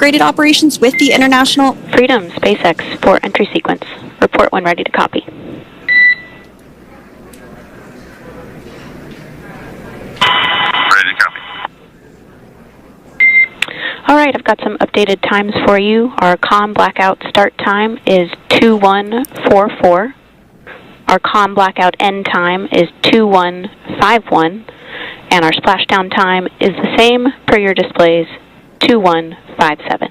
integrated operations with the International Freedom, SpaceX, for entry sequence. Report when ready to copy. Ready to copy. All right, I've got some updated times for you. Our COM blackout start time is 2144. Our COM blackout end time is 2151. And our splashdown time is the same per your displays, 2157.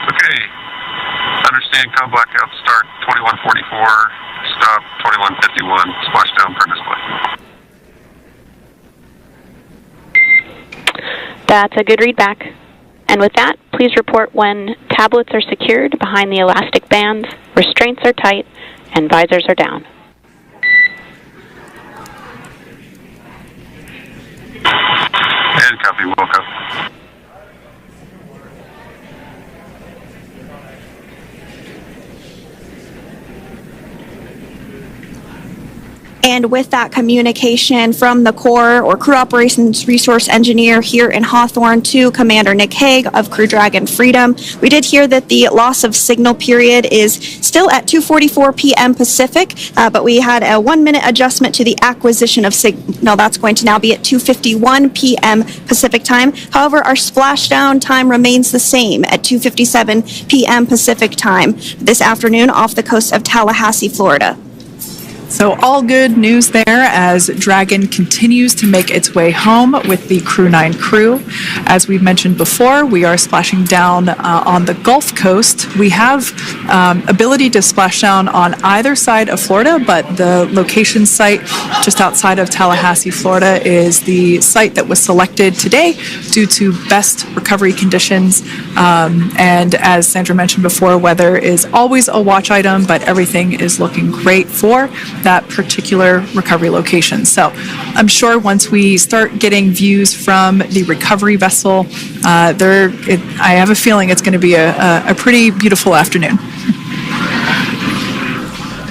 Okay. Understand COM blackout start 2144, stop 2151, splashdown per display. That's a good readback. And with that, please report when tablets are secured behind the elastic bands, restraints are tight, and visors are down. And copy, welcome. And with that communication from the Corps or Crew Operations Resource Engineer here in Hawthorne to Commander Nick Hague of Crew Dragon Freedom, we did hear that the loss of signal period is still at 2:44 p.m. Pacific, but we had a 1-minute adjustment to the acquisition of signal. That's going to now be at 2:51 p.m. Pacific time. However, our splashdown time remains the same at 2:57 p.m. Pacific time this afternoon off the coast of Tallahassee, Florida. So all good news there as Dragon continues to make its way home with the Crew 9 crew. As we've mentioned before, we are splashing down on the Gulf Coast. We have ability to splash down on either side of Florida, but the location site just outside of Tallahassee, Florida is the site that was selected today due to best recovery conditions. And as Sandra mentioned before, weather is always a watch item, but everything is looking great for that particular recovery location. So I'm sure once we start getting views from the recovery vessel, I have a feeling it's going to be a pretty beautiful afternoon.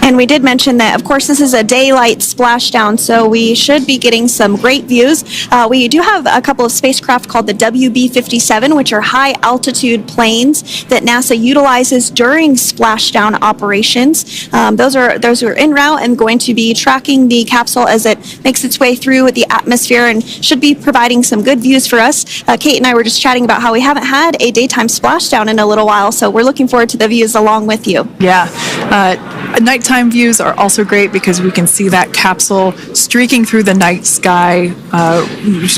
And we did mention that, of course, this is a daylight splashdown, so we should be getting some great views. We do have a couple of spacecraft called the WB-57, which are high-altitude planes that NASA utilizes during splashdown operations. Those are en route and going to be tracking the capsule as it makes its way through the atmosphere and should be providing some good views for us. Kate and I were just chatting about how we haven't had a daytime splashdown in a little while, so we're looking forward to the views along with you. Yeah. Nighttime views are also great because we can see that capsule streaking through the night sky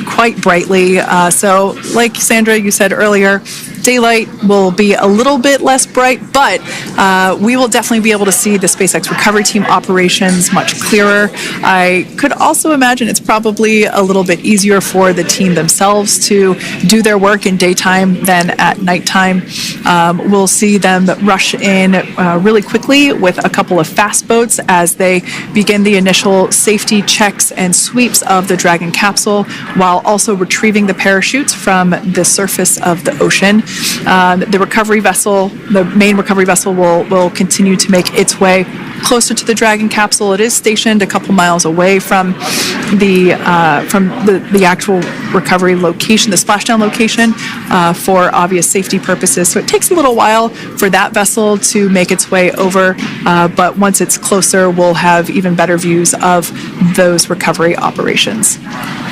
quite brightly. So like Sandra, you said earlier, daylight will be a little bit less bright, but we will definitely be able to see the SpaceX recovery team operations much clearer. I could also imagine it's probably a little bit easier for the team themselves to do their work in daytime than at nighttime. We'll see them rush in really quickly with a couple of fast boats as they begin the initial safety checks and sweeps of the Dragon capsule while also retrieving the parachutes from the surface of the ocean. The recovery vessel, the main recovery vessel, will continue to make its way closer to the Dragon capsule. It is stationed a couple miles away from the actual recovery location, the splashdown location, for obvious safety purposes. So it takes a little while for that vessel to make its way over, but once it's closer, we'll have even better views of those recovery operations.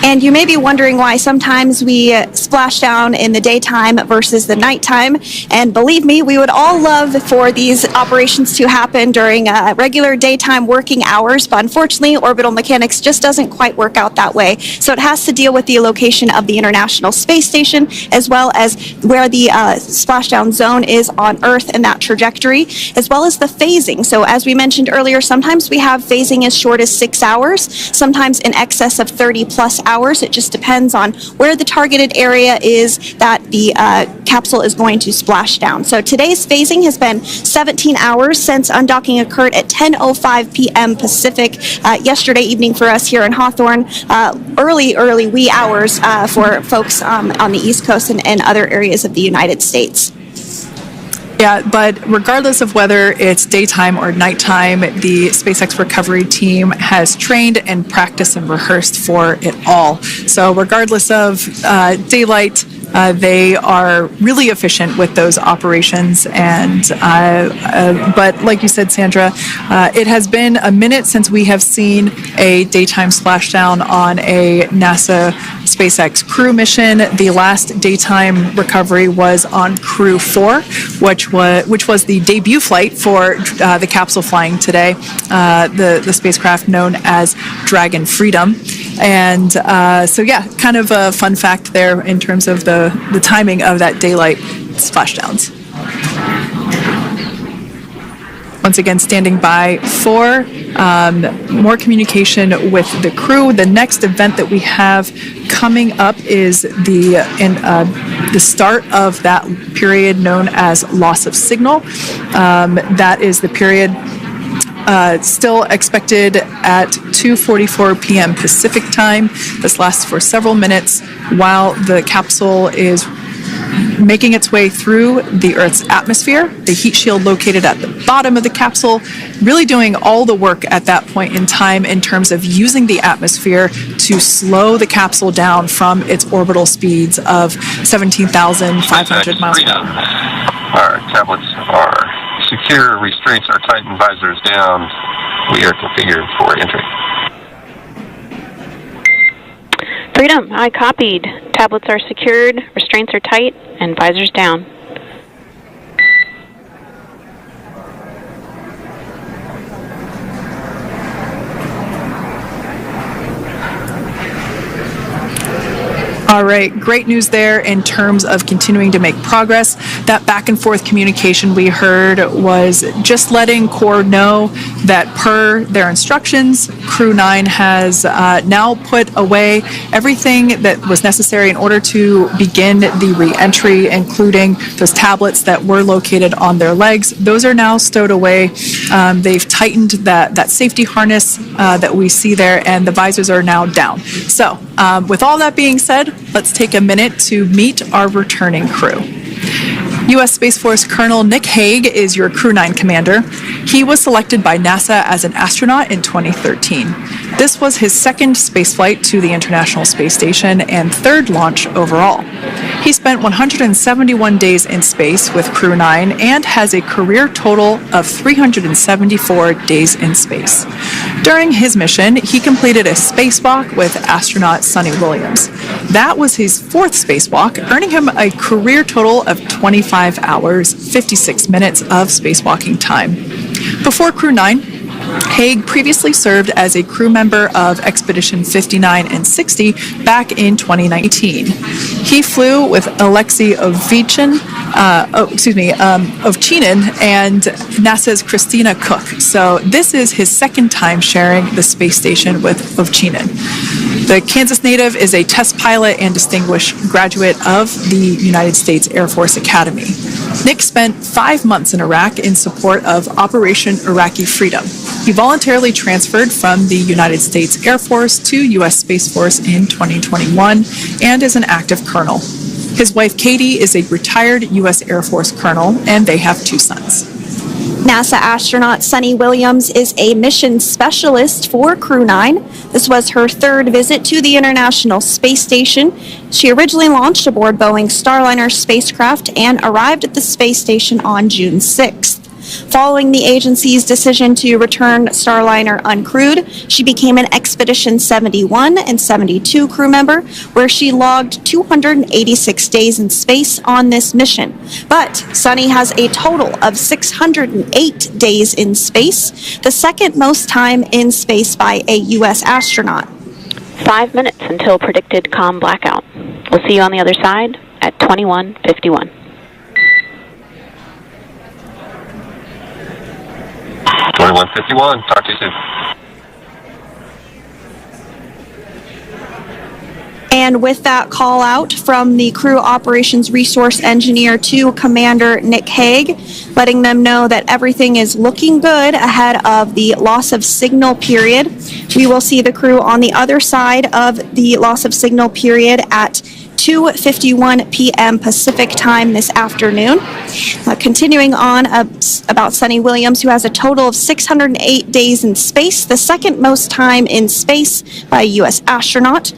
And you may be wondering why sometimes we splash down in the daytime versus the nighttime. And believe me, we would all love for these operations to happen during regular daytime working hours, but unfortunately, orbital mechanics just doesn't quite work out that way. So it has to deal with the location of the International Space Station, as well as where the splashdown zone is on Earth and that trajectory, as well as the phasing. So as we mentioned earlier, sometimes we have phasing as short as 6 hours, sometimes in excess of 30 plus hours. It just depends on where the targeted area is that the capsule is going to splash down. So today's phasing has been 17 hours since undocking occurred at 10:05 p.m. Pacific yesterday evening for us here in Hawthorne. Early wee hours for folks on the East Coast and other areas of the United States. Yeah, but regardless of whether it's daytime or nighttime, the SpaceX recovery team has trained and practiced and rehearsed for it all. So regardless of daylight, they are really efficient with those operations. And but like you said, Sandra, it has been a minute since we have seen a daytime splashdown on a NASA SpaceX crew mission. The last daytime recovery was on Crew 4, which was the debut flight for the capsule flying today, the spacecraft known as Dragon Freedom. And so, yeah, kind of a fun fact there in terms of the timing of that daylight splashdowns. Once again, standing by for more communication with the crew. The next event that we have coming up is the start of that period known as loss of signal. That is the period still expected at 2:44 p.m. Pacific time. This lasts for several minutes while the capsule is making its way through the Earth's atmosphere. The heat shield located at the bottom of the capsule, really doing all the work at that point in time in terms of using the atmosphere to slow the capsule down from its orbital speeds of 17,500 miles per hour. Our tablets are secure, restraints are tightened, visors down. We are configured for entry. Freedom, I copied. Tablets are secured, restraints are tight, and visors down. All right, great news there in terms of continuing to make progress. That back and forth communication we heard was just letting Core know that per their instructions, Crew 9 has now put away everything that was necessary in order to begin the re-entry, including those tablets that were located on their legs. Those are now stowed away. They've tightened that safety harness that we see there, and the visors are now down. So with all that being said, let's take a minute to meet our returning crew. U.S. Space Force Colonel Nick Hague is your Crew 9 commander. He was selected by NASA as an astronaut in 2013. This was his second spaceflight to the International Space Station and third launch overall. He spent 171 days in space with Crew 9 and has a career total of 374 days in space. During his mission, he completed a spacewalk with astronaut Sunny Williams. That was his fourth spacewalk, earning him a career total of 25 hours, 56 minutes of spacewalking time. Before Crew 9, Hague previously served as a crew member of Expedition 59 and 60 back in 2019. He flew with Alexei Ovchinin and NASA's Christina Cook. So this is his second time sharing the space station with Ovchinin. The Kansas native is a test pilot and distinguished graduate of the United States Air Force Academy. Nick spent 5 months in Iraq in support of Operation Iraqi Freedom. He voluntarily transferred from the United States Air Force to U.S. Space Force in 2021 and is an active colonel. His wife, Katie, is a retired U.S. Air Force colonel, and they have 2 sons. NASA astronaut Sunny Williams is a mission specialist for Crew 9. This was her third visit to the International Space Station. She originally launched aboard Boeing Starliner spacecraft and arrived at the space station on June 6th. Following the agency's decision to return Starliner uncrewed, she became an Expedition 71 and 72 crew member, where she logged 286 days in space on this mission. But Sunny has a total of 608 days in space, the second most time in space by a U.S. astronaut. 5 minutes until predicted comm blackout. We'll see you on the other side at 21:51. 21:51. Talk to you soon. And with that call out from the crew operations resource engineer to Commander Nick Hague, letting them know that everything is looking good ahead of the loss of signal period. We will see the crew on the other side of the loss of signal period at 2:51 p.m. Pacific time this afternoon. Continuing on about Sunny Williams, who has a total of 608 days in space, the second most time in space by a U.S. astronaut.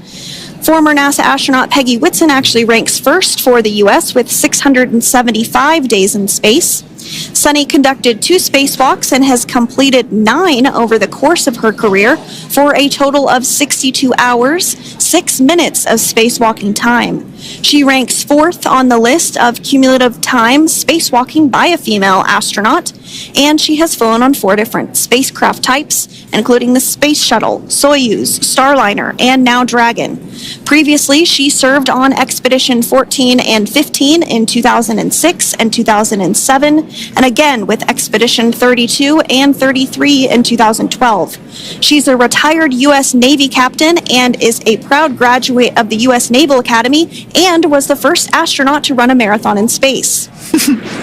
Former NASA astronaut Peggy Whitson actually ranks first for the U.S. with 675 days in space. Sunny conducted 2 spacewalks and has completed 9 over the course of her career for a total of 62 hours, 6 minutes of spacewalking time. She ranks 4th on the list of cumulative time spacewalking by a female astronaut, and she has flown on 4 different spacecraft types, including the Space Shuttle, Soyuz, Starliner, and now Dragon. Previously, she served on Expedition 14 and 15 in 2006 and 2007, and again with Expedition 32 and 33 in 2012. She's a retired U.S. Navy captain and is a proud graduate of the U.S. Naval Academy and was the first astronaut to run a marathon in space.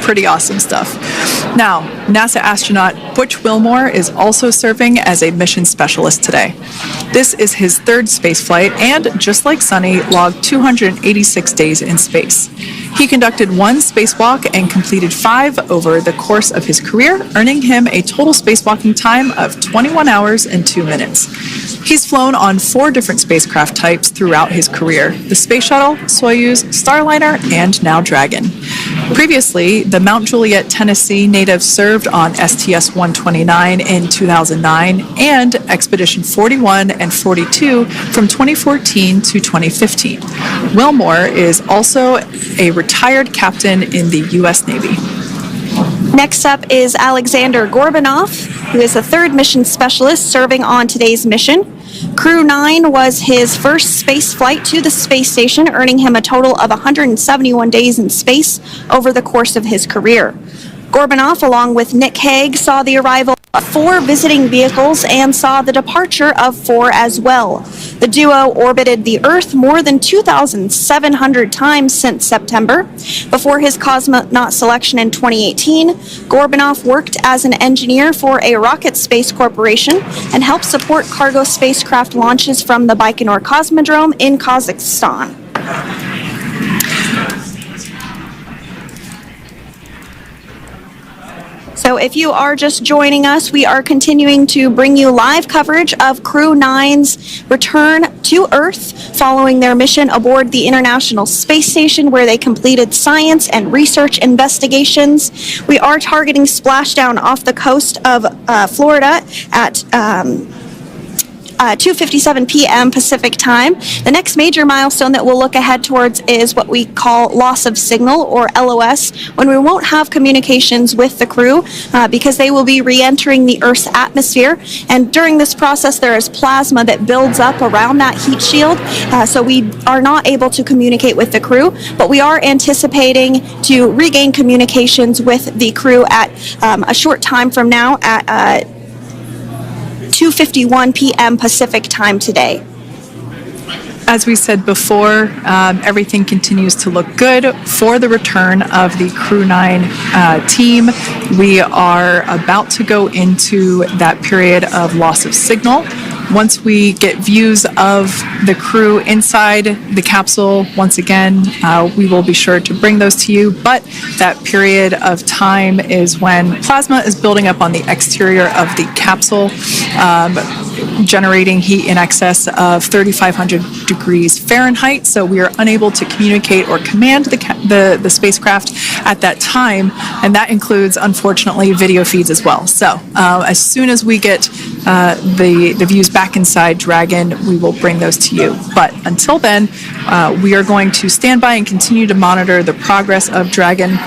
Pretty awesome stuff. Now, NASA astronaut Butch Wilmore is also serving as a mission specialist today. This is his 3rd spaceflight and, just like Sunny, logged 286 days in space. He conducted 1 spacewalk and completed 5 over the course of his career, earning him a total spacewalking time of 21 hours and 2 minutes. He's flown on 4 different spacecraft types throughout his career: the Space Shuttle, Soyuz, Starliner, and now Dragon. Previously, the Mount Juliet, Tennessee native served on STS-129 in 2009 and Expedition 41 and 42 from 2014 to 2015. Wilmore is also a retired captain in the U.S. Navy. Next up is Alexander Gorbanov, who is the 3rd mission specialist serving on today's mission. Crew 9 was his first space flight to the space station, earning him a total of 171 days in space over the course of his career. Gorbanov, along with Nick Hague, saw the arrival of 4 visiting vehicles and saw the departure of 4 as well. The duo orbited the Earth more than 2,700 times since September. Before his cosmonaut selection in 2018, Gorbanov worked as an engineer for a rocket space corporation and helped support cargo spacecraft launches from the Baikonur Cosmodrome in Kazakhstan. So if you are just joining us, we are continuing to bring you live coverage of Crew 9's return to Earth following their mission aboard the International Space Station, where they completed science and research investigations. We are targeting splashdown off the coast of Florida at 2:57 p.m. Pacific time. The next major milestone that we'll look ahead towards is what we call loss of signal, or LOS, when we won't have communications with the crew because they will be re-entering the Earth's atmosphere. And during this process, there is plasma that builds up around that heat shield, so we are not able to communicate with the crew, but we are anticipating to regain communications with the crew at a short time from now at 2:51 p.m. Pacific time today. As we said before, everything continues to look good for the return of the Crew 9 team. We are about to go into that period of loss of signal. Once we get views of the crew inside the capsule, once again, we will be sure to bring those to you. But that period of time is when plasma is building up on the exterior of the capsule, generating heat in excess of 3,500 degrees Fahrenheit. So we are unable to communicate or command the spacecraft at that time, and that includes, unfortunately, video feeds as well. So as soon as we get the views back inside Dragon, we will bring those to you. But until then, we are going to stand by and continue to monitor the progress of Dragon.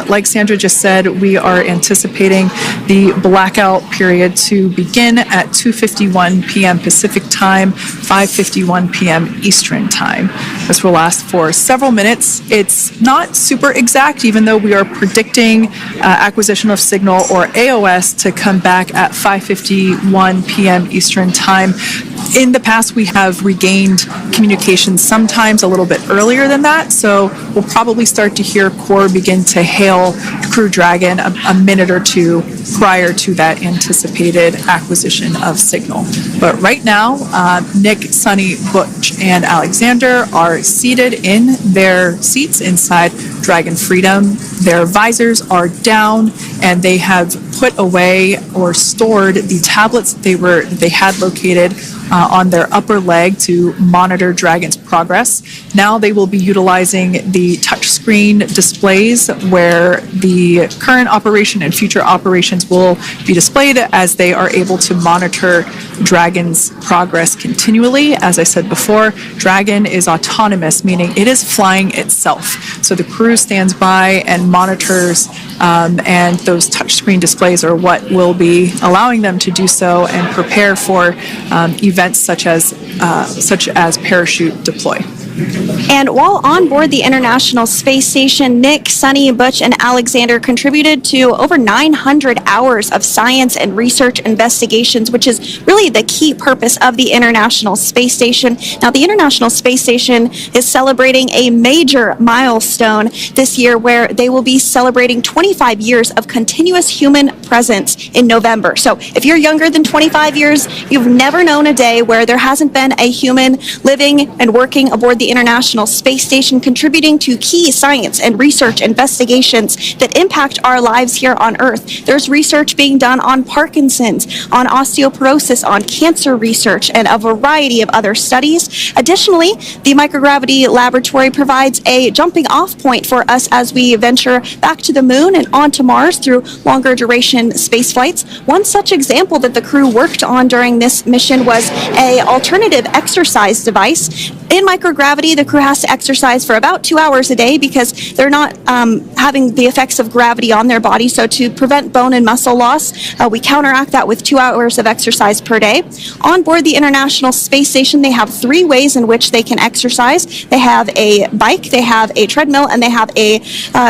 Like Sandra just said, we are anticipating the blackout period to begin at 2:51 p.m. Pacific time, 5:51 p.m. Eastern time. This will last for several minutes. It's not super exact, even though we are predicting acquisition of signal, or AOS, to come back at 5:51 p.m. Eastern time. In the past, we have regained communications sometimes a little bit earlier than that, so we'll probably start to hear Core begin to hail Crew Dragon a minute or two prior to that anticipated acquisition of signal. But right now, Nick, Sunny, Butch, and Alexander are seated in their seats inside Dragon Freedom. Their visors are down, and they have put away or stored the tablets that they had located on their upper leg to monitor Dragon's progress. Now they will be utilizing the touchscreen displays where the current operation and future operations will be displayed as they are able to monitor Dragon's progress continually. As I said before, Dragon is autonomous, meaning it is flying itself. So the crew stands by and monitors, and those touchscreen displays are what will be allowing them to do so and prepare for events such as parachute deploy. And while on board the International Space Station, Nick, Sunny, Butch, and Alexander contributed to over 900 hours of science and research investigations, which is really the key purpose of the International Space Station. Now, the International Space Station is celebrating a major milestone this year where they will be celebrating 25 years of continuous human presence in November. So if you're younger than 25 years, you've never known a day where there hasn't been a human living and working aboard the International Space Station, contributing to key science and research investigations that impact our lives here on Earth. There's research being done on Parkinson's, on osteoporosis, on cancer research, and a variety of other studies. Additionally, the microgravity laboratory provides a jumping off point for us as we venture back to the moon and onto Mars through longer duration space flights. One such example that the crew worked on during this mission was an alternative exercise device. In microgravity, the crew has to exercise for about 2 hours a day because they're not having the effects of gravity on their body. So to prevent bone and muscle loss, we counteract that with 2 hours of exercise per day. On board the International Space Station, they have 3 ways in which they can exercise. They have a bike, they have a treadmill, and they have a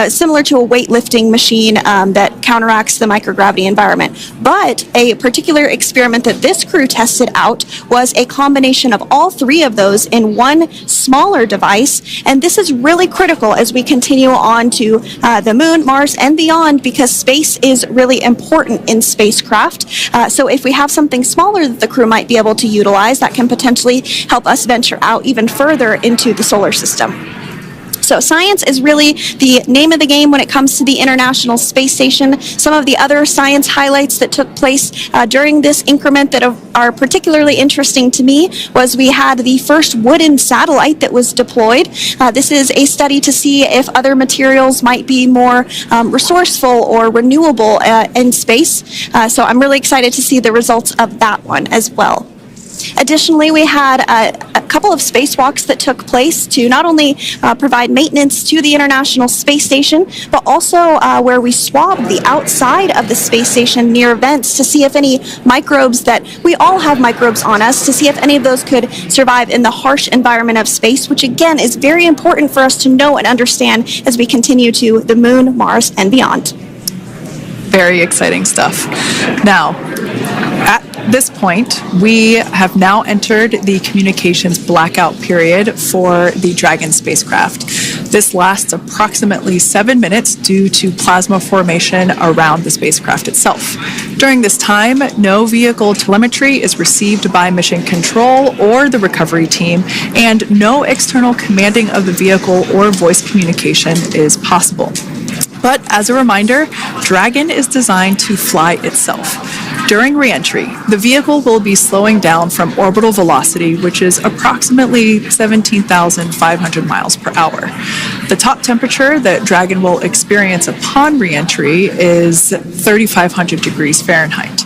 similar to a weightlifting machine that counteracts the microgravity environment. But a particular experiment that this crew tested out was a combination of all 3 of those in one smaller device, and this is really critical as we continue on to the moon, Mars, and beyond, because space is really important in spacecraft. So if we have something smaller that the crew might be able to utilize, that can potentially help us venture out even further into the solar system. So science is really the name of the game when it comes to the International Space Station. Some of the other science highlights that took place during this increment that are particularly interesting to me was we had the first wooden satellite that was deployed. This is a study to see if other materials might be more resourceful or renewable in space. So I'm really excited to see the results of that one as well. Additionally, we had a couple of spacewalks that took place to not only provide maintenance to the International Space Station, but also where we swabbed the outside of the space station near vents to see if any microbes that we all have microbes on us, to see if any of those could survive in the harsh environment of space, which again is very important for us to know and understand as we continue to the moon, Mars, and beyond. Very exciting stuff. Now, at this point, we have now entered the communications blackout period for the Dragon spacecraft. This lasts approximately 7 minutes due to plasma formation around the spacecraft itself. During this time, no vehicle telemetry is received by mission control or the recovery team, and no external commanding of the vehicle or voice communication is possible. But as a reminder, Dragon is designed to fly itself. During re-entry, the vehicle will be slowing down from orbital velocity, which is approximately 17,500 miles per hour. The top temperature that Dragon will experience upon re-entry is 3,500 degrees Fahrenheit.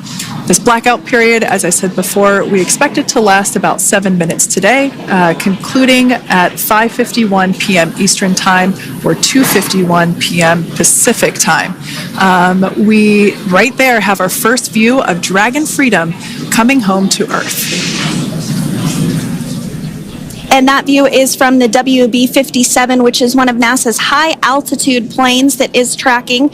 This blackout period, as I said before, we expect it to last about 7 minutes today, concluding at 5:51 p.m. Eastern Time or 2:51 p.m. Pacific Time. We right there have our first view of Dragon Freedom coming home to Earth. And that view is from the WB-57, which is one of NASA's high-altitude planes that is tracking.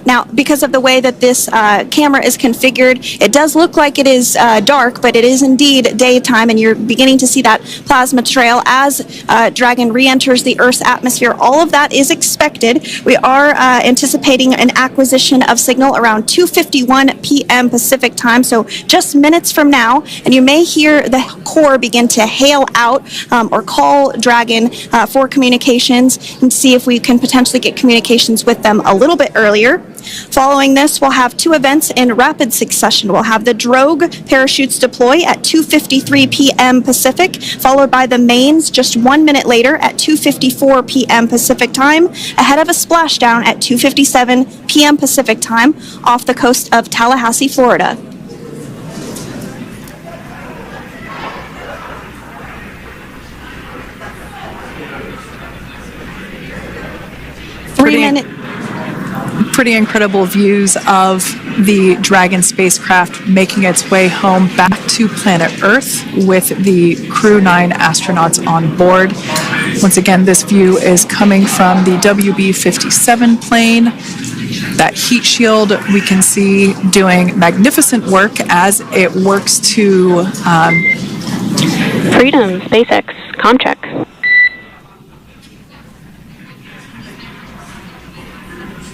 Now, because of the way that this camera is configured, it does look like it is dark, but it is indeed daytime, and you're beginning to see that plasma trail as Dragon re-enters the Earth's atmosphere. All of that is expected. We are anticipating an acquisition of signal around 2:51 p.m. Pacific Time, so just minutes from now, and you may hear the core begin to hail out or call Dragon for communications and see if we can potentially get communications with them a little bit earlier. Following this, we'll have two events in rapid succession. We'll have the drogue parachutes deploy at 2:53 p.m. Pacific, followed by the mains just 1 minute later at 2:54 p.m. Pacific time, ahead of a splashdown at 2:57 p.m. Pacific time off the coast of Tallahassee, Florida. Pretty incredible views of the Dragon spacecraft making its way home back to planet Earth with the Crew 9 astronauts on board. Once again, this view is coming from the WB-57 plane. That heat shield we can see doing magnificent work as it works to Freedom, SpaceX, Comcheck.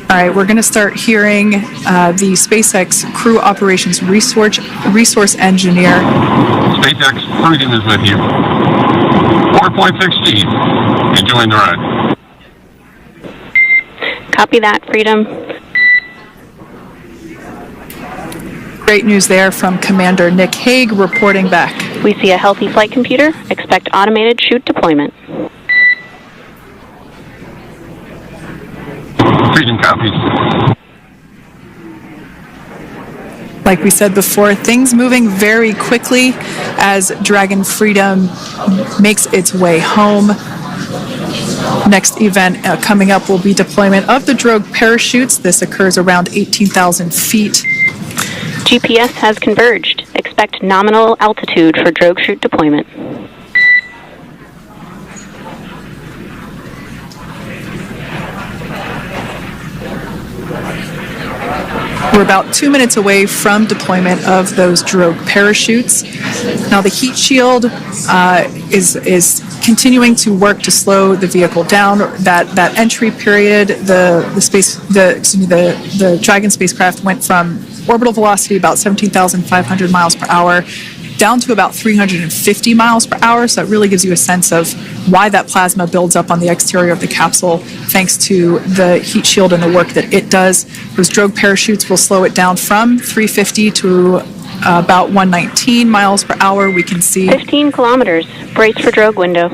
All right, we're going to start hearing the SpaceX Crew Operations Resource Engineer. SpaceX Freedom is with you. 4.6G. Enjoying the ride. Copy that, Freedom. Great news there from Commander Nick Hague reporting back. We see a healthy flight computer. Expect automated chute deployment. Freedom copies. Like we said before, things moving very quickly as Dragon Freedom makes its way home. Next event coming up will be deployment of the drogue parachutes. This occurs around 18,000 feet. GPS has converged. Expect nominal altitude for drogue chute deployment. We're about 2 minutes away from deployment of those drogue parachutes. Now the heat shield is continuing to work to slow the vehicle down. That entry period, the Dragon spacecraft went from orbital velocity about 17,500 miles per hour down to about 350 miles per hour. So it really gives you a sense of why that plasma builds up on the exterior of the capsule, thanks to the heat shield and the work that it does. Those drogue parachutes will slow it down from 350 to about 119 miles per hour. We can see 15 kilometers. Brace for drogue window.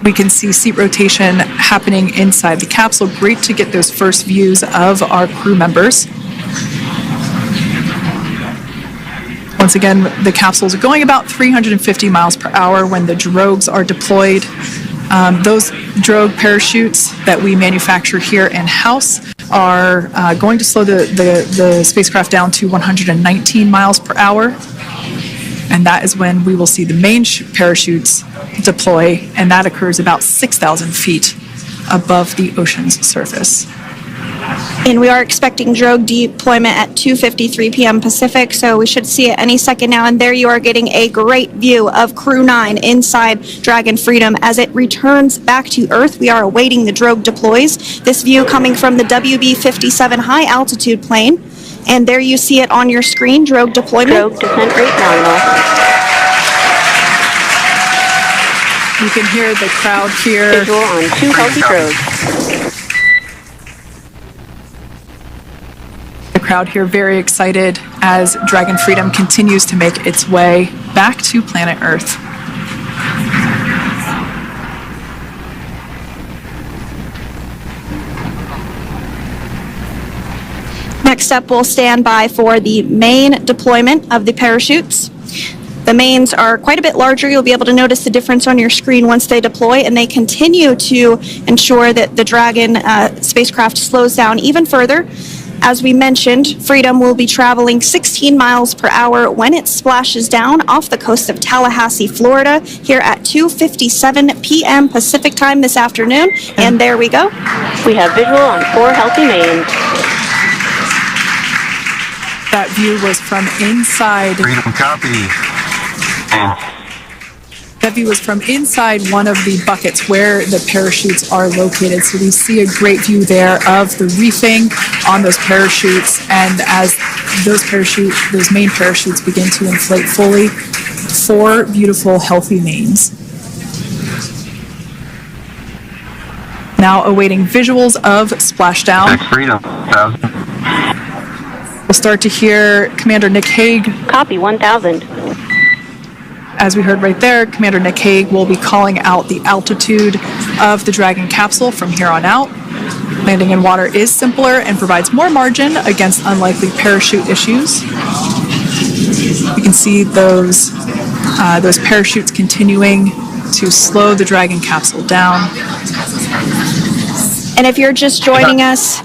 We can see seat rotation happening inside the capsule. Great to get those first views of our crew members. Once again, the capsules are going about 350 miles per hour when the drogues are deployed. Those drogue parachutes that we manufacture here in-house are going to slow the spacecraft down to 119 miles per hour. And that is when we will see the main parachutes deploy, and that occurs about 6,000 feet above the ocean's surface. And we are expecting drogue deployment at 2:53 p.m. Pacific, so we should see it any second now. And there you are getting a great view of Crew 9 inside Dragon Freedom as it returns back to Earth. We are awaiting the drogue deploys. This view coming from the WB-57 high altitude plane. And there you see it on your screen, drogue deployment. Drogue descent rate nominal. You can hear the crowd here. Visual on 2 healthy drogues. The crowd here very excited as Dragon Freedom continues to make its way back to planet Earth. Next up, we'll stand by for the main deployment of the parachutes. The mains are quite a bit larger. You'll be able to notice the difference on your screen once they deploy, and they continue to ensure that the Dragon spacecraft slows down even further. As we mentioned, Freedom will be traveling 16 miles per hour when it splashes down off the coast of Tallahassee, Florida, here at 2:57 p.m. Pacific time this afternoon. And there we go. We have visual on 4 healthy mains. That view was from inside. Freedom copy. That view was from inside one of the buckets where the parachutes are located. So we see a great view there of the reefing on those parachutes. And as those main parachutes begin to inflate fully. 4 beautiful, healthy mains. Now awaiting visuals of Splashdown. Freedom, 1,000. We'll start to hear Commander Nick Hague. Copy, 1,000. As we heard right there, Commander Nick Hague will be calling out the altitude of the Dragon capsule from here on out. Landing in water is simpler and provides more margin against unlikely parachute issues. You can see those parachutes continuing to slow the Dragon capsule down. And if you're just joining us,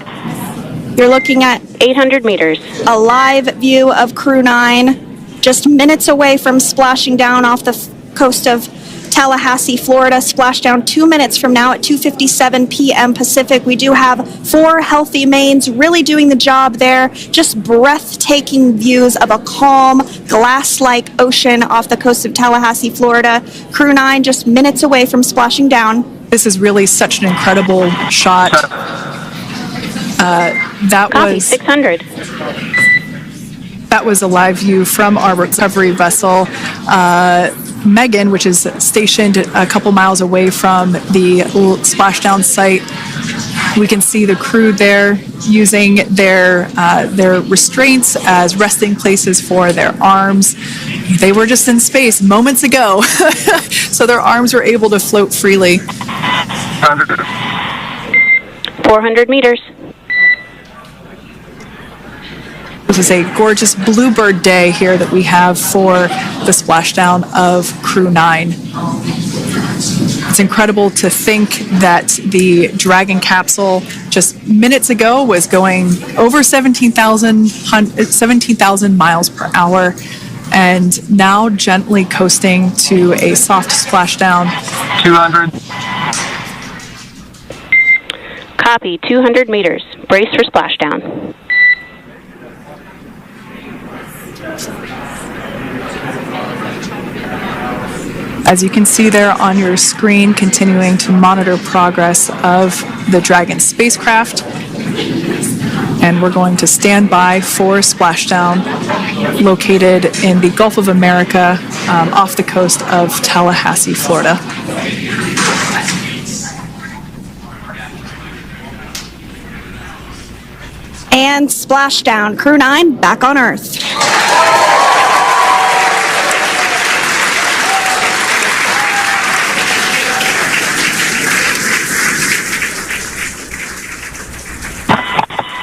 you're looking at 800 meters. a live view of Crew 9, just minutes away from splashing down off the coast of Tallahassee, Florida. Splashdown 2 minutes from now at 2:57 p.m. Pacific. We do have 4 healthy mains really doing the job there. Just breathtaking views of a calm, glass-like ocean off the coast of Tallahassee, Florida. Crew 9 just minutes away from splashing down. This is really such an incredible shot. That Copy, was 600. That was a live view from our recovery vessel, Megan, which is stationed a couple miles away from the splashdown site. We can see the crew there using their restraints as resting places for their arms. They were just in space moments ago, so their arms were able to float freely. 400 meters. This is a gorgeous bluebird day here that we have for the splashdown of Crew 9. It's incredible to think that the Dragon capsule just minutes ago was going over 17,000 miles per hour, and now gently coasting to a soft splashdown. 200. Copy, 200 meters. Brace for splashdown. As you can see there on your screen, continuing to monitor progress of the Dragon spacecraft. And we're going to stand by for splashdown, located in the Gulf of America, off the coast of Tallahassee, Florida. And splashdown. Crew 9 back on Earth.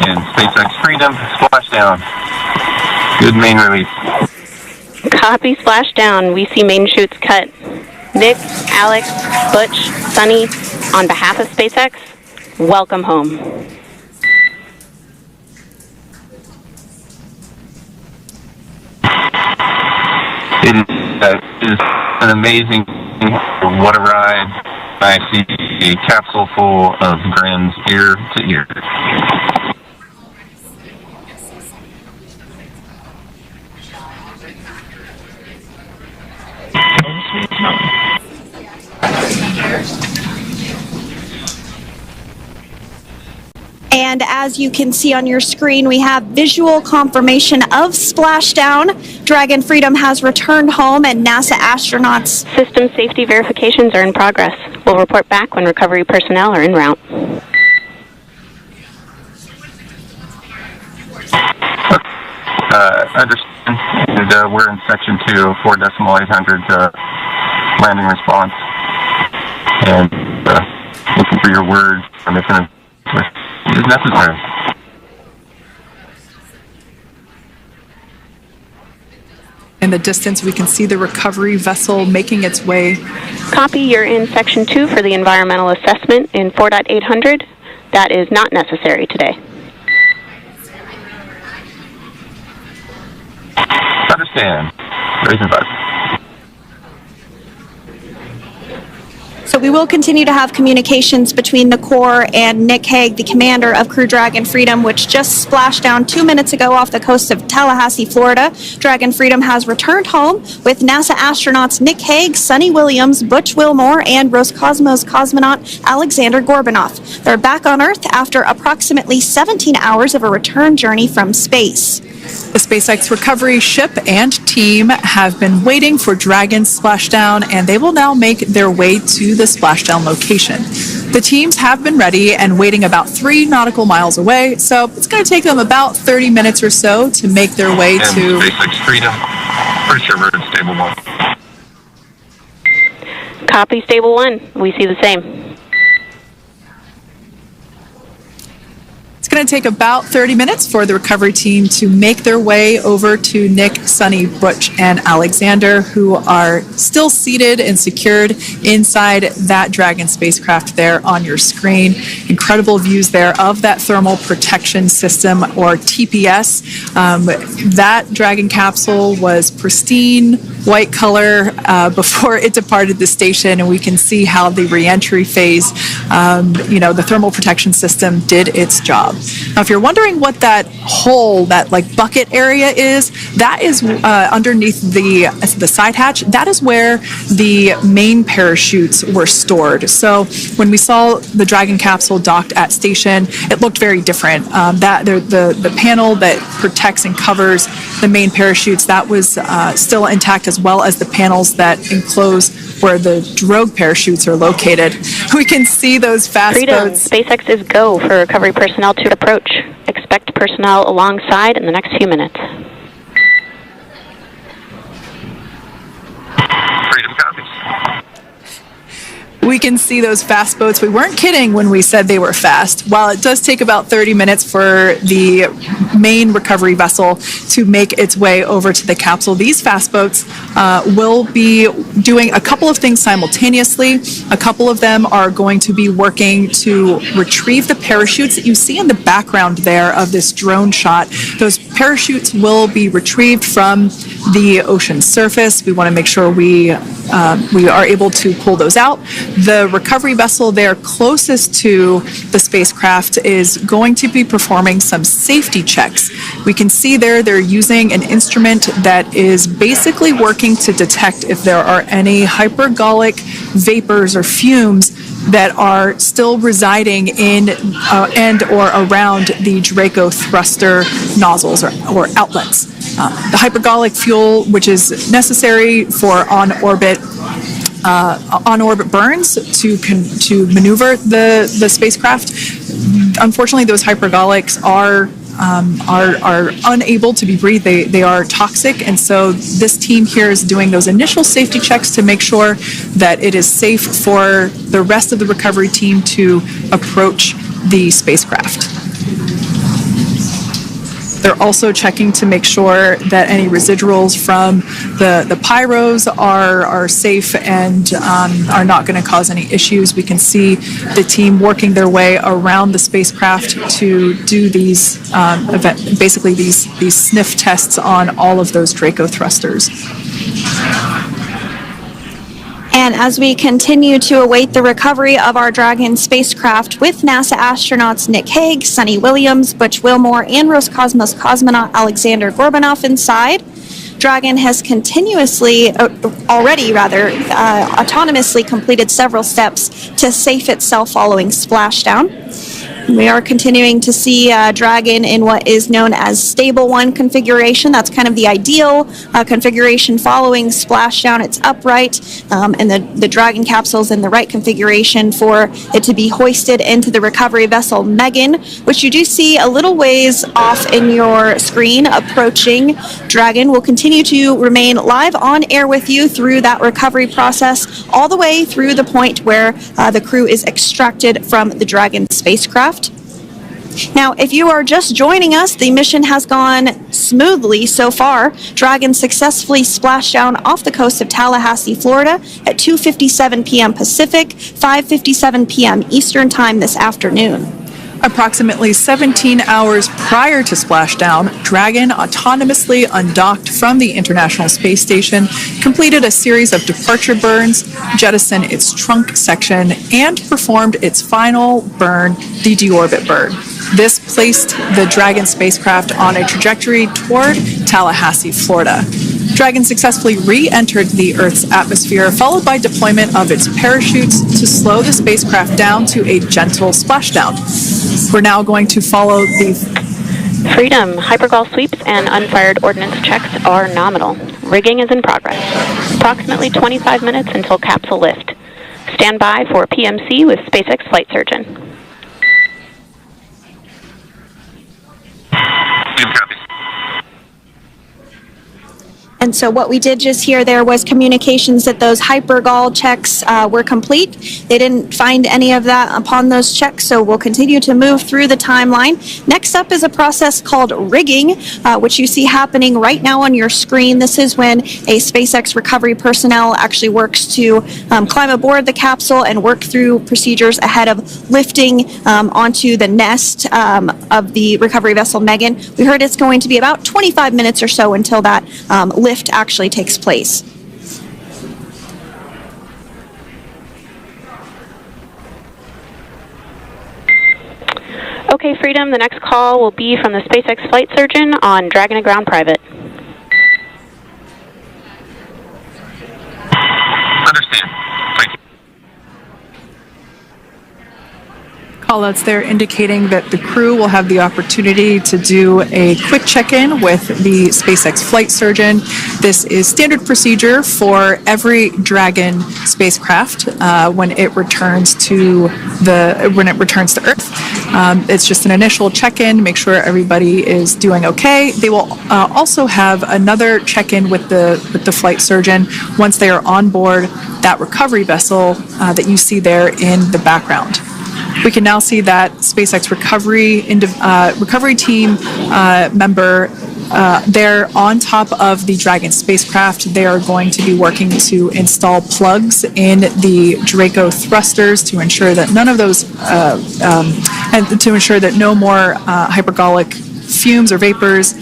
And SpaceX Freedom, splashdown. Good main release. Copy, splashdown. We see main chutes cut. Nick, Alex, Butch, Sunny, on behalf of SpaceX, welcome home. It is an amazing, what a ride. I see a capsule full of grins ear to ear. And as you can see on your screen, we have visual confirmation of splashdown. Dragon Freedom has returned home, and NASA astronauts. System safety verifications are in progress. We'll report back when recovery personnel are en route. Understand. And, we're in section 2, 4.800 landing response. And looking for your word on if it is necessary. In the distance, we can see the recovery vessel making its way. Copy, you're in section 2 for the environmental assessment in 4.800. That is not necessary today. Understand. Raise and buzz. So we will continue to have communications between the Corps and Nick Hague, the commander of Crew Dragon Freedom, which just splashed down 2 minutes ago off the coast of Tallahassee, Florida. Dragon Freedom has returned home with NASA astronauts Nick Hague, Sunny Williams, Butch Wilmore, and Roscosmos cosmonaut Alexander Gorbanov. They're back on Earth after approximately 17 hours of a return journey from space. The SpaceX recovery ship and team have been waiting for Dragon's splashdown, and they will now make their way to the splashdown location. The teams have been ready and waiting about 3 nautical miles away, so it's going to take them about 30 minutes or so to make their way and to... SpaceX Freedom, pretty sure we're in Stable 1. Copy, Stable 1. We see the same. It's going to take about 30 minutes for the recovery team to make their way over to Nick, Sunny, Butch, and Alexander, who are still seated and secured inside that Dragon spacecraft there on your screen. Incredible views there of that thermal protection system, or TPS. That Dragon capsule was pristine, white color before it departed the station, and we can see how the reentry phase, the thermal protection system did its job. Now, if you're wondering what that hole, that like bucket area is, that is underneath the side hatch. That is where the main parachutes were stored. So when we saw the Dragon capsule docked at station, it looked very different. The panel that protects and covers the main parachutes, that was still intact, as well as the panels that enclose where the drogue parachutes are located. We can see those fast Freedom. boats. SpaceX is go for recovery personnel to approach. Expect personnel alongside in the next few minutes. Freedom copies. We can see those fast boats. We weren't kidding when we said they were fast. While it does take about 30 minutes for the main recovery vessel to make its way over to the capsule, these fast boats will be doing a couple of things simultaneously. A couple of them are going to be working to retrieve the parachutes that you see in the background there of this drone shot. Those parachutes will be retrieved from the ocean surface. We want to make sure we are able to pull those out. The recovery vessel there closest to the spacecraft is going to be performing some safety checks. We can see there they're using an instrument that is basically working to detect if there are any hypergolic vapors or fumes that are still residing in and or around the Draco thruster nozzles or outlets. The hypergolic fuel, which is necessary for on-orbit burns to maneuver the spacecraft. Unfortunately, those hypergolics are unable to be breathed. They are toxic, and so this team here is doing those initial safety checks to make sure that it is safe for the rest of the recovery team to approach the spacecraft. They're also checking to make sure that any residuals from the pyros are safe and are not going to cause any issues. We can see the team working their way around the spacecraft to do these these sniff tests on all of those Draco thrusters. And as we continue to await the recovery of our Dragon spacecraft with NASA astronauts Nick Hague, Sunny Williams, Butch Wilmore, and Roscosmos cosmonaut Alexander Gorbanov inside, Dragon has autonomously completed several steps to safe itself following splashdown. We are continuing to see Dragon in what is known as Stable 1 configuration. That's kind of the ideal configuration following splashdown. It's upright, and the Dragon capsule is in the right configuration for it to be hoisted into the recovery vessel Megan, which you do see a little ways off in your screen approaching. Dragon will continue to remain live on air with you through that recovery process, all the way through the point where the crew is extracted from the Dragon spacecraft. Now, if you are just joining us, the mission has gone smoothly so far. Dragon successfully splashed down off the coast of Tallahassee, Florida at 2:57 p.m. Pacific, 5:57 p.m. Eastern Time this afternoon. Approximately 17 hours prior to splashdown, Dragon autonomously undocked from the International Space Station, completed a series of departure burns, jettisoned its trunk section, and performed its final burn, the deorbit burn. This placed the Dragon spacecraft on a trajectory toward Tallahassee, Florida. Dragon successfully re-entered the Earth's atmosphere, followed by deployment of its parachutes to slow the spacecraft down to a gentle splashdown. We're now going to follow Freedom, hypergol sweeps and unfired ordnance checks are nominal. Rigging is in progress. Approximately 25 minutes until capsule lift. Stand by for PMC with SpaceX flight surgeon. Copy. And so what we did just hear there was communications that those hypergol checks were complete. They didn't find any of that upon those checks, so we'll continue to move through the timeline. Next up is a process called rigging, which you see happening right now on your screen. This is when a SpaceX recovery personnel actually works to climb aboard the capsule and work through procedures ahead of lifting onto the nest of the recovery vessel Megan. We heard it's going to be about 25 minutes or so until that lift actually takes place. Okay, Freedom, the next call will be from the SpaceX flight surgeon on Dragon to Ground Private. Understand. Thank you. Callouts there indicating that the crew will have the opportunity to do a quick check-in with the SpaceX flight surgeon. This is standard procedure for every Dragon spacecraft when it returns to Earth. It's just an initial check-in, make sure everybody is doing okay. They will also have another check-in with the flight surgeon once they are on board that recovery vessel that you see there in the background. We can now see that SpaceX recovery team member they're on top of the Dragon spacecraft. They are going to be working to install plugs in the Draco thrusters to ensure that none of those, and to ensure that no more hypergolic fumes or vapors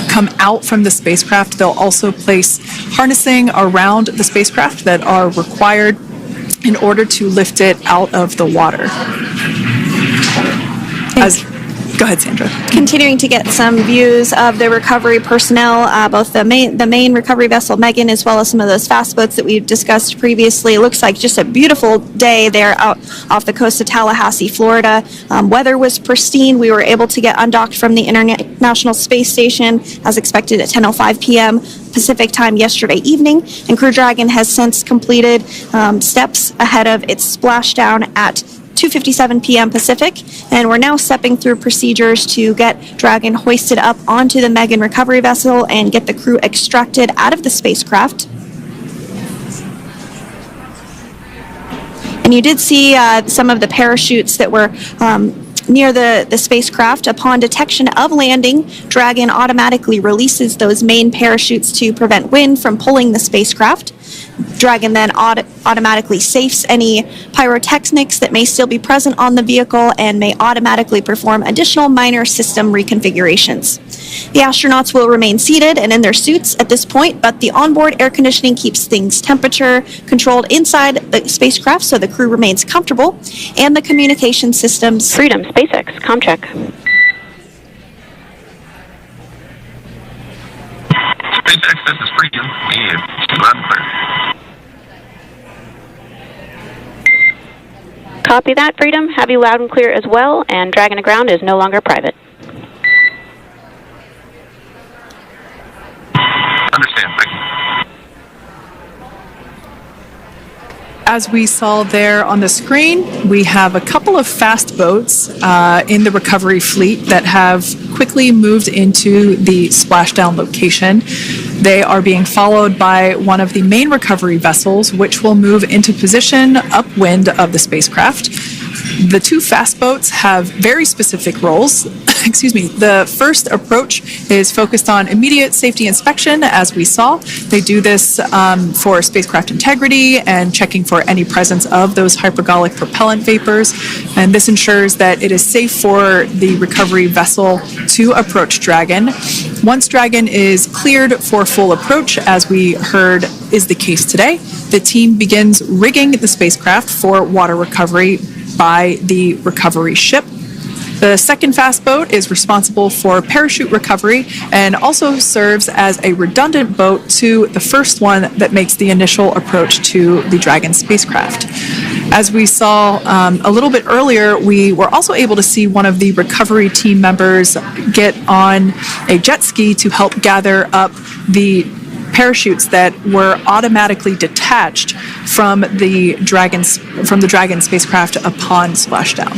come out from the spacecraft. They'll also place harnessing around the spacecraft that are required in order to lift it out of the water. Go ahead, Sandra. Continuing to get some views of the recovery personnel, both the main recovery vessel Megan, as well as some of those fast boats that we've discussed previously. It looks like just a beautiful day there out off the coast of Tallahassee, Florida. Weather was pristine. We were able to get undocked from the International Space Station as expected at 10:05 p.m. Pacific time yesterday evening, and Crew Dragon has since completed steps ahead of its splashdown at 2:57 p.m. Pacific, and we're now stepping through procedures to get Dragon hoisted up onto the Megan recovery vessel and get the crew extracted out of the spacecraft. And you did see some of the parachutes that were near the spacecraft. Upon detection of landing, Dragon automatically releases those main parachutes to prevent wind from pulling the spacecraft. Dragon then automatically safes any pyrotechnics that may still be present on the vehicle and may automatically perform additional minor system reconfigurations. The astronauts will remain seated and in their suits at this point, but the onboard air conditioning keeps things temperature controlled inside the spacecraft so the crew remains comfortable, and the communication systems... Freedom, SpaceX, ComCheck. SpaceX, this is Freedom. Loud and clear. Copy that, Freedom. Have you loud and clear as well, and Dragon to Ground is no longer private. Understand, thank you. As we saw there on the screen, we have a couple of fast boats in the recovery fleet that have quickly moved into the splashdown location. They are being followed by one of the main recovery vessels, which will move into position upwind of the spacecraft. The two fast boats have very specific roles. Excuse me. The first approach is focused on immediate safety inspection, as we saw. They do this for spacecraft integrity and checking for any presence of those hypergolic propellant vapors. And this ensures that it is safe for the recovery vessel to approach Dragon. Once Dragon is cleared for full approach, as we heard is the case today, the team begins rigging the spacecraft for water recovery by the recovery ship. The second fast boat is responsible for parachute recovery and also serves as a redundant boat to the first one that makes the initial approach to the Dragon spacecraft. As we saw a little bit earlier, we were also able to see one of the recovery team members get on a jet ski to help gather up the parachutes that were automatically detached from the Dragon spacecraft upon splashdown.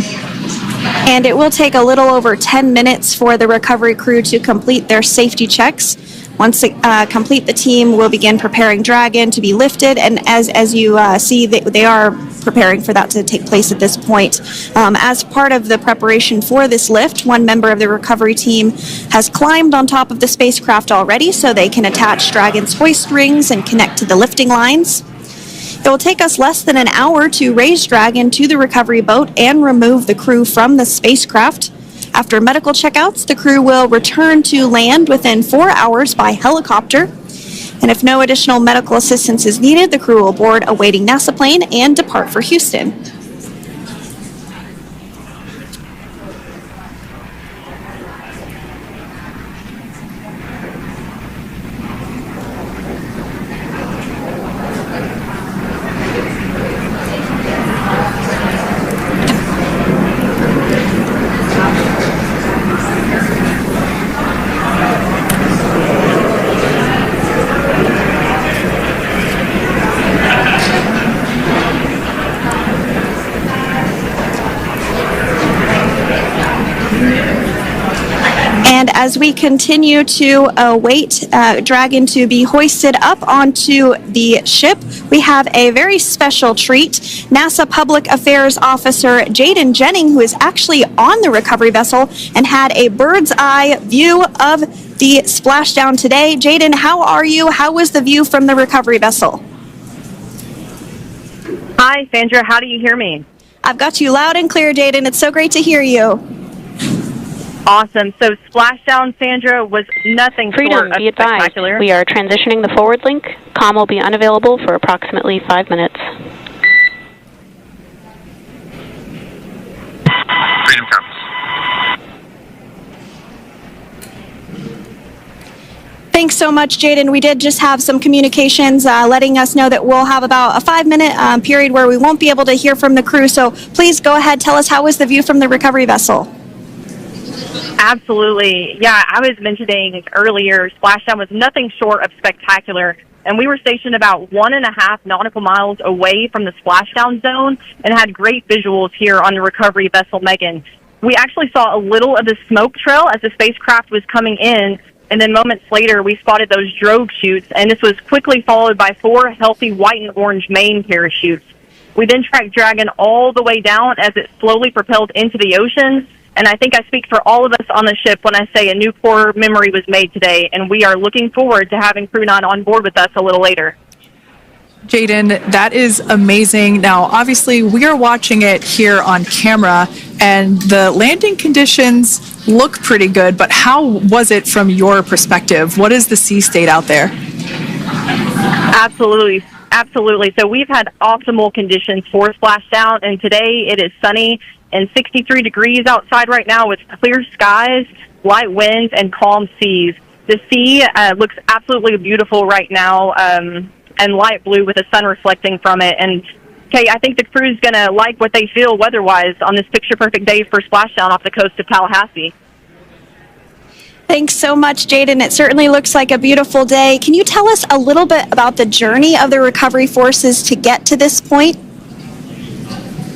And it will take a little over 10 minutes for the recovery crew to complete their safety checks. Once complete, the team will begin preparing Dragon to be lifted, and as you see, they are preparing for that to take place at this point. As part of the preparation for this lift, one member of the recovery team has climbed on top of the spacecraft already, so they can attach Dragon's hoist rings and connect to the lifting lines. It will take us less than an hour to raise Dragon to the recovery boat and remove the crew from the spacecraft. After medical checkouts, the crew will return to land within 4 hours by helicopter. And if no additional medical assistance is needed, the crew will board a waiting NASA plane and depart for Houston. And as we continue to await Dragon to be hoisted up onto the ship, we have a very special treat. NASA Public Affairs Officer Jaden Jennings, who is actually on the recovery vessel and had a bird's eye view of the splashdown today. Jaden, how are you? How was the view from the recovery vessel? Hi, Sandra. How do you hear me? I've got you loud and clear, Jaden. It's so great to hear you. Awesome. So Splashdown, Sandra, was nothing Freedom, short of be advised. spectacular. We are transitioning the forward link. Comm will be unavailable for approximately 5 minutes. Freedom comes. Thanks so much, Jaden. We did just have some communications letting us know that we'll have about a 5-minute period where we won't be able to hear from the crew. So please go ahead, tell us, how was the view from the recovery vessel? Absolutely. Yeah, I was mentioning earlier, Splashdown was nothing short of spectacular. And we were stationed about 1.5 nautical miles away from the splashdown zone and had great visuals here on the recovery vessel Megan. We actually saw a little of the smoke trail as the spacecraft was coming in, and then moments later we spotted those drogue chutes, and this was quickly followed by 4 healthy white and orange main parachutes. We then tracked Dragon all the way down as it slowly propelled into the ocean. And I think I speak for all of us on the ship when I say a new core memory was made today, and we are looking forward to having Crew 9 on board with us a little later. Jaden, that is amazing. Now, obviously, we are watching it here on camera, and the landing conditions look pretty good, but how was it from your perspective? What is the sea state out there? Absolutely. Absolutely. So we've had optimal conditions for Splashdown, and today it is sunny and 63 degrees outside right now with clear skies, light winds, and calm seas. The sea looks absolutely beautiful right now, and light blue with the sun reflecting from it. And, Kay, I think the crew's going to like what they feel weather-wise on this picture-perfect day for Splashdown off the coast of Tallahassee. Thanks so much, Jaden. It certainly looks like a beautiful day. Can you tell us a little bit about the journey of the recovery forces to get to this point?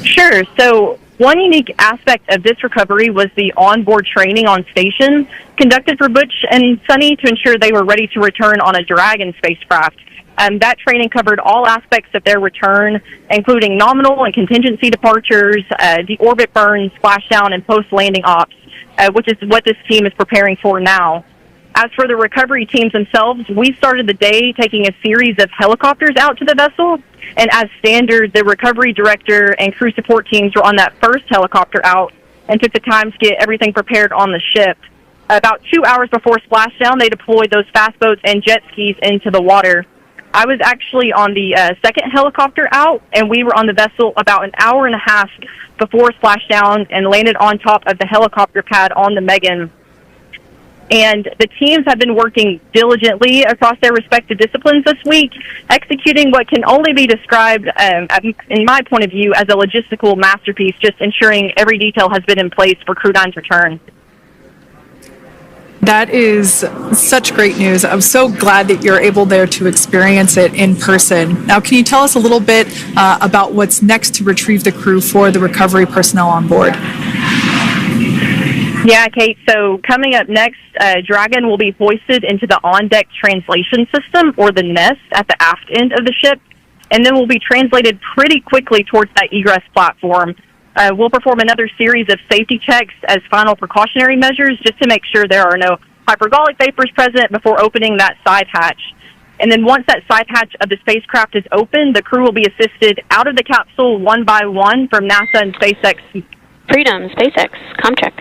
Sure. So one unique aspect of this recovery was the onboard training on station conducted for Butch and Sunny to ensure they were ready to return on a Dragon spacecraft. That training covered all aspects of their return, including nominal and contingency departures, the orbit burn, splashdown, and post-landing ops, which is what this team is preparing for now. As for the recovery teams themselves, we started the day taking a series of helicopters out to the vessel, and as standard, the recovery director and crew support teams were on that first helicopter out and took the time to get everything prepared on the ship. About 2 hours before splashdown, they deployed those fast boats and jet skis into the water. I was actually on the second helicopter out, and we were on the vessel about an hour and a half before splashdown and landed on top of the helicopter pad on the Megan. And the teams have been working diligently across their respective disciplines this week, executing what can only be described, in my point of view, as a logistical masterpiece, just ensuring every detail has been in place for Crew 9's return. That is such great news. I'm so glad that you're able there to experience it in person. Now, can you tell us a little bit about what's next to retrieve the crew for the recovery personnel on board? Yeah, Kate. So coming up next, Dragon will be hoisted into the on-deck translation system, or the nest, at the aft end of the ship, and then will be translated pretty quickly towards that egress platform. We'll perform another series of safety checks as final precautionary measures, just to make sure there are no hypergolic vapors present before opening that side hatch. And then once that side hatch of the spacecraft is open, the crew will be assisted out of the capsule one by one from NASA and SpaceX. Freedom, SpaceX, comm check.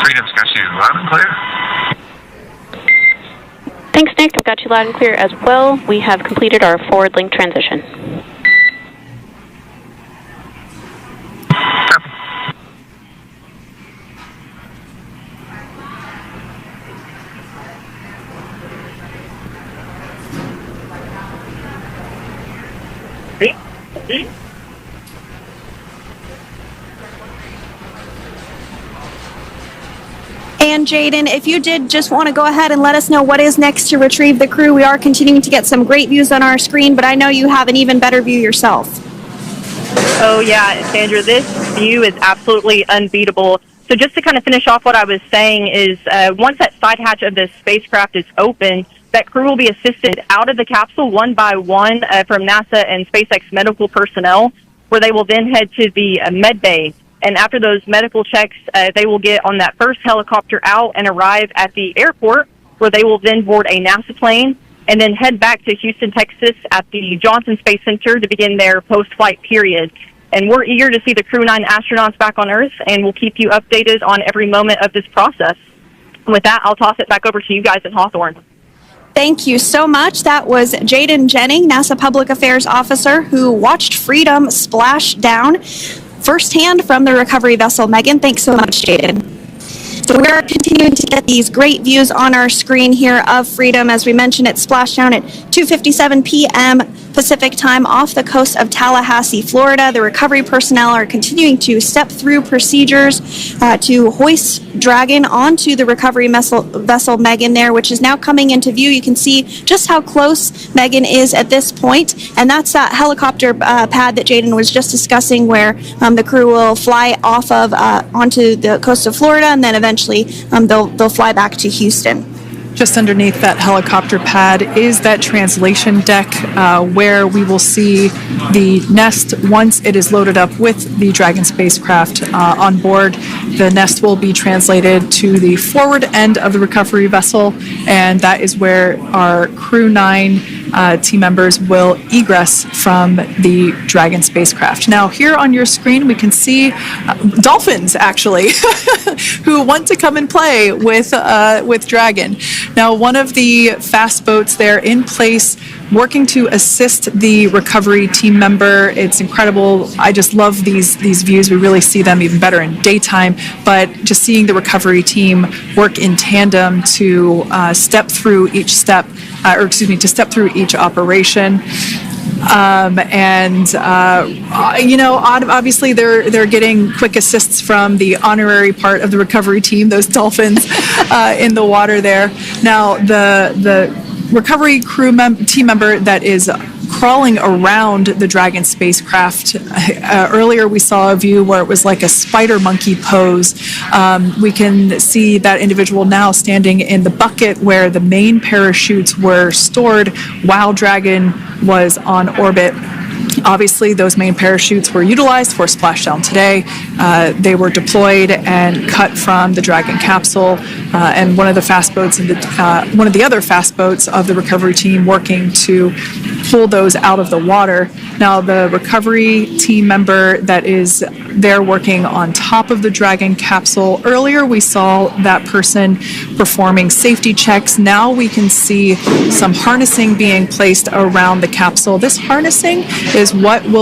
Freedom's got you loud and clear. Thanks, Nick. I've got you loud and clear as well. We have completed our forward link transition. And Jaden, if you did just want to go ahead and let us know what is next to retrieve the crew, we are continuing to get some great views on our screen, but I know you have an even better view yourself. Oh, yeah, Sandra, this view is absolutely unbeatable. So just to kind of finish off what I was saying is once that side hatch of the spacecraft is open, that crew will be assisted out of the capsule one by one from NASA and SpaceX medical personnel, where they will then head to the med bay. And after those medical checks, they will get on that first helicopter out and arrive at the airport, where they will then board a NASA plane and then head back to Houston, Texas at the Johnson Space Center to begin their post-flight period. And we're eager to see the Crew 9 astronauts back on Earth, and we'll keep you updated on every moment of this process. And with that, I'll toss it back over to you guys in Hawthorne. Thank you so much. That was Jaden Jennings, NASA Public Affairs Officer, who watched Freedom splash down firsthand from the recovery vessel. Megan, thanks so much, Jaden. So we are continuing to get these great views on our screen here of Freedom. As we mentioned, it splashed down at 2:57 p.m. Pacific time off the coast of Tallahassee, Florida. The recovery personnel are continuing to step through procedures to hoist Dragon onto the recovery vessel Megan there, which is now coming into view. You can see just how close Megan is at this point, and that's that helicopter pad that Jaden was just discussing, where the crew will fly off of onto the coast of Florida, and then eventually they'll fly back to Houston. Just underneath that helicopter pad is that translation deck where we will see the nest once it is loaded up with the Dragon spacecraft on board. The nest will be translated to the forward end of the recovery vessel, and that is where our Crew 9 team members will egress from the Dragon spacecraft. Now, here on your screen, we can see dolphins, actually, who want to come and play with Dragon. Now, one of the fast boats there in place, working to assist the recovery team member. It's incredible. I just love these views. We really see them even better in daytime, but just seeing the recovery team work in tandem to step through each step, to step through each operation. Obviously they're getting quick assists from the honorary part of the recovery team, those dolphins in the water there. Now, the recovery team member that is crawling around the Dragon spacecraft. Earlier we saw a view where it was like a spider monkey pose. We can see that individual now standing in the bucket where the main parachutes were stored while Dragon was on orbit. Obviously, those main parachutes were utilized for splashdown today. They were deployed and cut from the Dragon capsule, and one of the other fast boats of the recovery team working to pull those out of the water. Now, the recovery team member that is there working on top of the Dragon capsule. Earlier, we saw that person performing safety checks. Now we can see some harnessing being placed around the capsule. This harnessing is what will